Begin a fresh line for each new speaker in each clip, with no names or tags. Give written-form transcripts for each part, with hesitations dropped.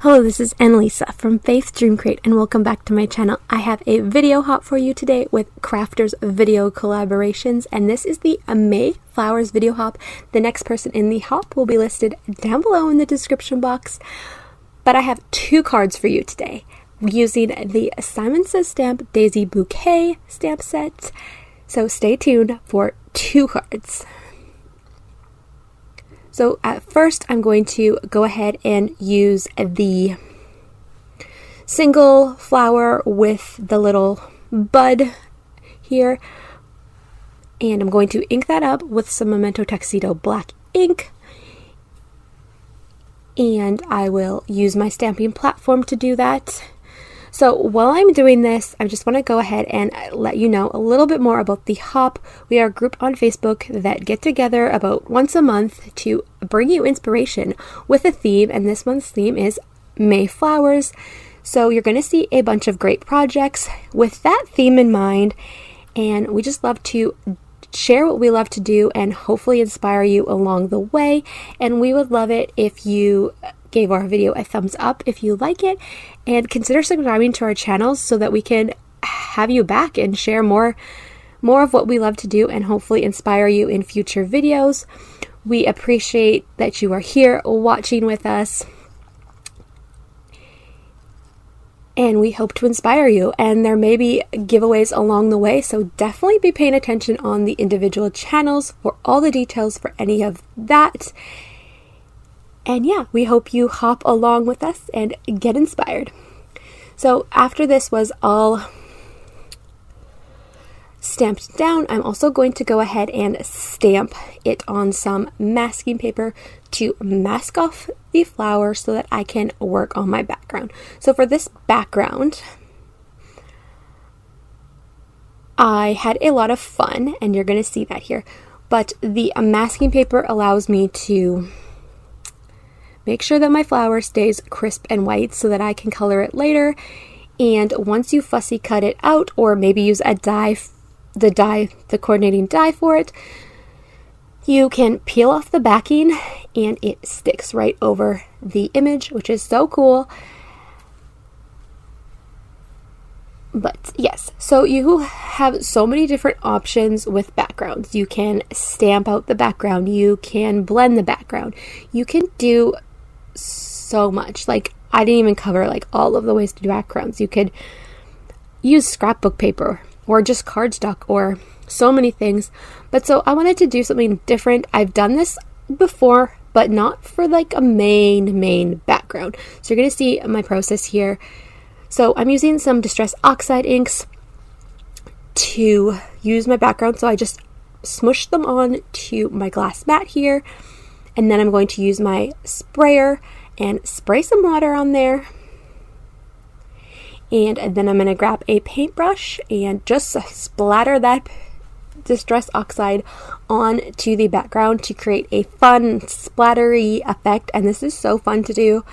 Hello, this is Annalisa from Faith Dream Crate, and welcome back to my channel. I have a video hop for you today with Crafters Video Collaborations, and this is the May Flowers video hop. The next person in the hop will be listed down below in the description box, but I have two cards for you today using the Simon Says Stamp Daisy Bouquet stamp set, so stay tuned for two cards. So at first, I'm going to go ahead and use the single flower with the little bud here. And I'm going to ink that up with some Memento Tuxedo black ink. And I will use my stamping platform to do that. So while I'm doing this, I just want to go ahead and let you know a little bit more about the hop. We are a group on Facebook that get together about once a month to bring you inspiration with a theme, and this month's theme is May Flowers. So you're going to see a bunch of great projects with that theme in mind, and we just love to share what we love to do and hopefully inspire you along the way. And we would love it if you gave our video a thumbs up if you like it, and consider subscribing to our channels so that we can have you back and share more of what we love to do and hopefully inspire you in future videos. We appreciate that you are here watching with us, and we hope to inspire you, and there may be giveaways along the way, so definitely be paying attention on the individual channels for all the details for any of that. And yeah, we hope you hop along with us and get inspired. So after this was all stamped down, I'm also going to go ahead and stamp it on some masking paper to mask off the flower so that I can work on my background. So for this background, I had a lot of fun, and you're going to see that here. But the masking paper allows me to make sure that my flower stays crisp and white so that I can color it later. And once you fussy cut it out, or maybe use a die, the coordinating die for it, you can peel off the backing and it sticks right over the image, which is so cool. But yes, so you have so many different options with backgrounds. You can stamp out the background, you can blend the background, you can do so much. Like, I didn't even cover like all of the ways to do backgrounds. You could use scrapbook paper or just cardstock or so many things. But so I wanted to do something different. I've done this before, but not for like a main background. So you're going to see my process here. So I'm using some Distress Oxide inks to use my background. So I just smushed them on to my glass mat here. And then I'm going to use my sprayer and spray some water on there. And then I'm going to grab a paintbrush and just splatter that Distress Oxide onto the background to create a fun splattery effect. And this is so fun to do.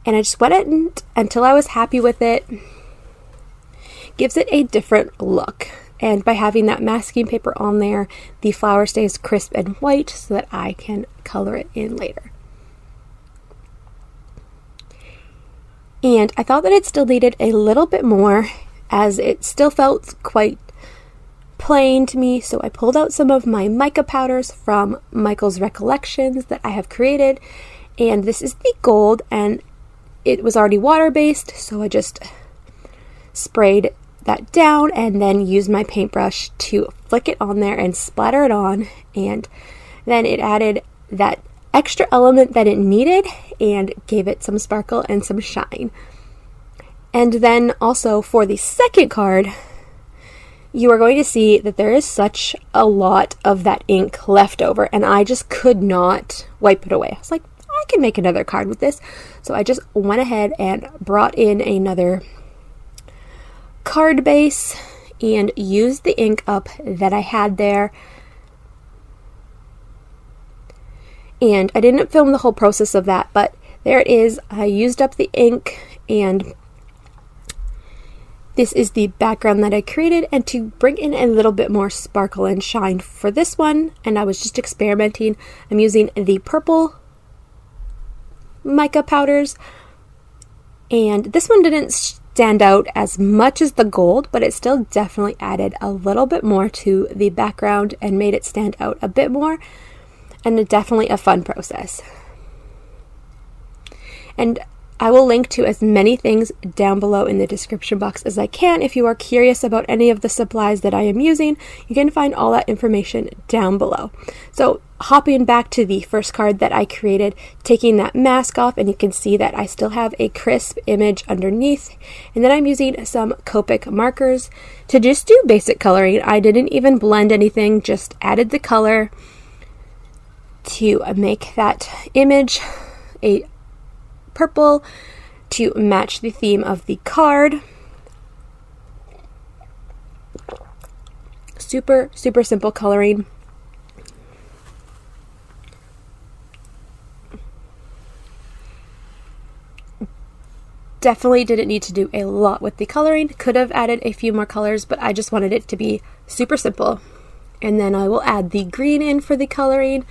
And I just wet it until I was happy with it. Gives it a different look. And by having that masking paper on there, the flower stays crisp and white so that I can color it in later. And I thought that it still needed a little bit more, as it still felt quite plain to me. So I pulled out some of my mica powders from Michael's Recollections that I have created. And this is the gold, and it was already water-based, so I just sprayed that down and then used my paintbrush to flick it on there and splatter it on, and then it added that extra element that it needed and gave it some sparkle and some shine. And then also for the second card, you are going to see that there is such a lot of that ink left over, and I just could not wipe it away. I was like, I can make another card with this. So I just went ahead and brought in another card base and used the ink up that I had there. And I didn't film the whole process of that, but there it is. I used up the ink, and this is the background that I created. And to bring in a little bit more sparkle and shine for this one, and I was just experimenting, I'm using the purple mica powders And this one didn't stand out as much as the gold, but it still definitely added a little bit more to the background and made it stand out a bit more, and definitely a fun process. And I will link to as many things down below in the description box as I can. If you are curious about any of the supplies that I am using, you can find all that information down below. So hopping back to the first card that I created, taking that mask off, and you can see that I still have a crisp image underneath. And then I'm using some Copic markers to just do basic coloring. I didn't even blend anything, just added the color to make that image a purple to match the theme of the card. Super simple coloring. Definitely didn't need to do a lot with the coloring. Could have added a few more colors, but I just wanted it to be super simple. And then I will add the green in for the coloring.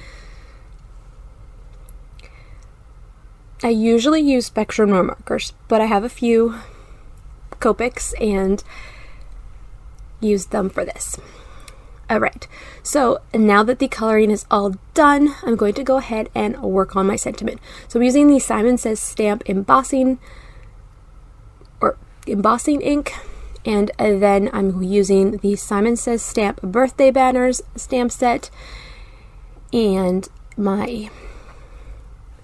I usually use Spectrum markers, but I have a few Copics and use them for this. Alright, so now that the coloring is all done, I'm going to go ahead and work on my sentiment. So I'm using the Simon Says Stamp embossing ink, and then I'm using the Simon Says Stamp birthday banners stamp set and my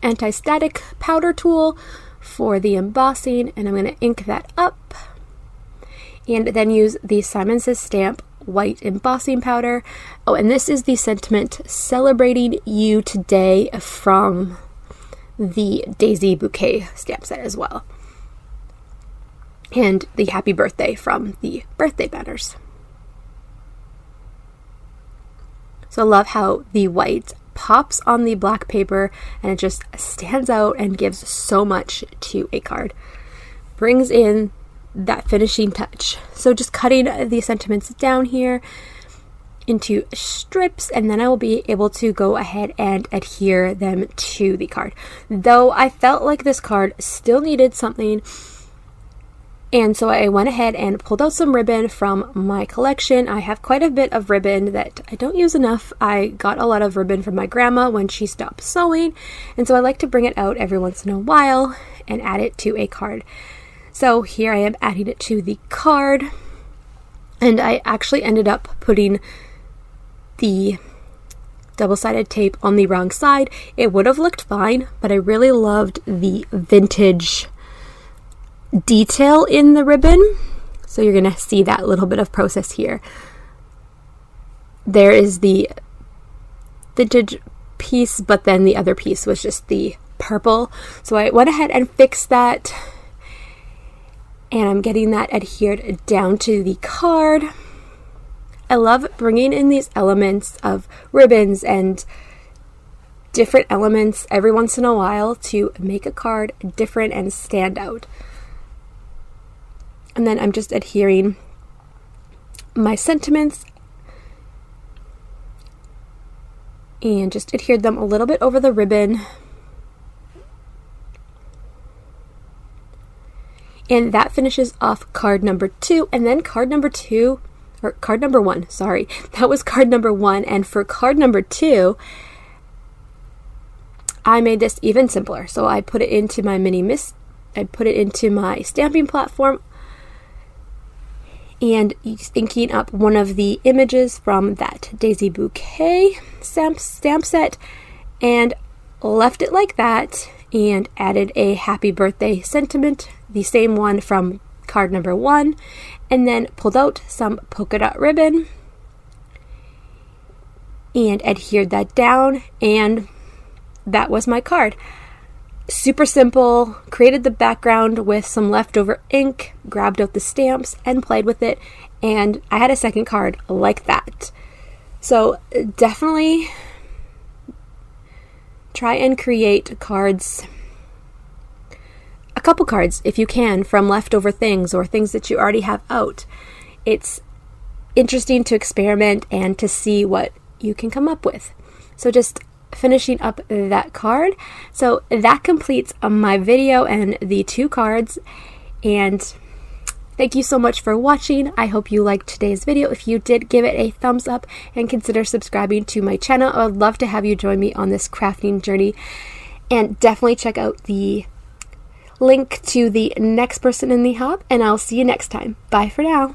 anti-static powder tool for the embossing, and I'm going to ink that up and then use the Simon Says Stamp white embossing powder. Oh, and this is the sentiment Celebrating You Today from the Daisy Bouquet stamp set as well, and the happy birthday from the birthday banners. So I love how the white pops on the black paper and it just stands out and gives so much to a card. Brings in that finishing touch. So just cutting the sentiments down here into strips, and then I will be able to go ahead and adhere them to the card. Though I felt like this card still needed something, and so I went ahead and pulled out some ribbon from my collection. I have quite a bit of ribbon that I don't use enough. I got a lot of ribbon from my grandma when she stopped sewing, and so I like to bring it out every once in a while and add it to a card. So here I am adding it to the card, and I actually ended up putting the double-sided tape on the wrong side. It would have looked fine, but I really loved the vintage detail in the ribbon, so you're gonna see that little bit of process here. There is the vintage piece, but then the other piece was just the purple, so I went ahead and fixed that, and I'm getting that adhered down to the card. I love bringing in these elements of ribbons and different elements every once in a while to make a card different and stand out. And then I'm just adhering my sentiments and just adhered them a little bit over the ribbon. And that finishes off card number 2. And then card number 1, sorry. That was card number 1. And for card number 2, I made this even simpler. So I put it into my I put it into my stamping platform, and inking up one of the images from that Daisy Bouquet stamp set, and left it like that, and added a happy birthday sentiment, the same one from card number 1, and then pulled out some polka dot ribbon and adhered that down, and that was my card. Super simple. Created the background with some leftover ink, grabbed out the stamps and played with it, and I had a second card like that. So definitely try and create cards, a couple cards if you can, from leftover things or things that you already have out. It's interesting to experiment and to see what you can come up with. So just finishing up that card. So that completes my video and the 2 cards, and thank you so much for watching. I hope you liked today's video. If you did, give it a thumbs up and consider subscribing to my channel. I would love to have you join me on this crafting journey, and definitely check out the link to the next person in the hub, and I'll see you next time. Bye for now.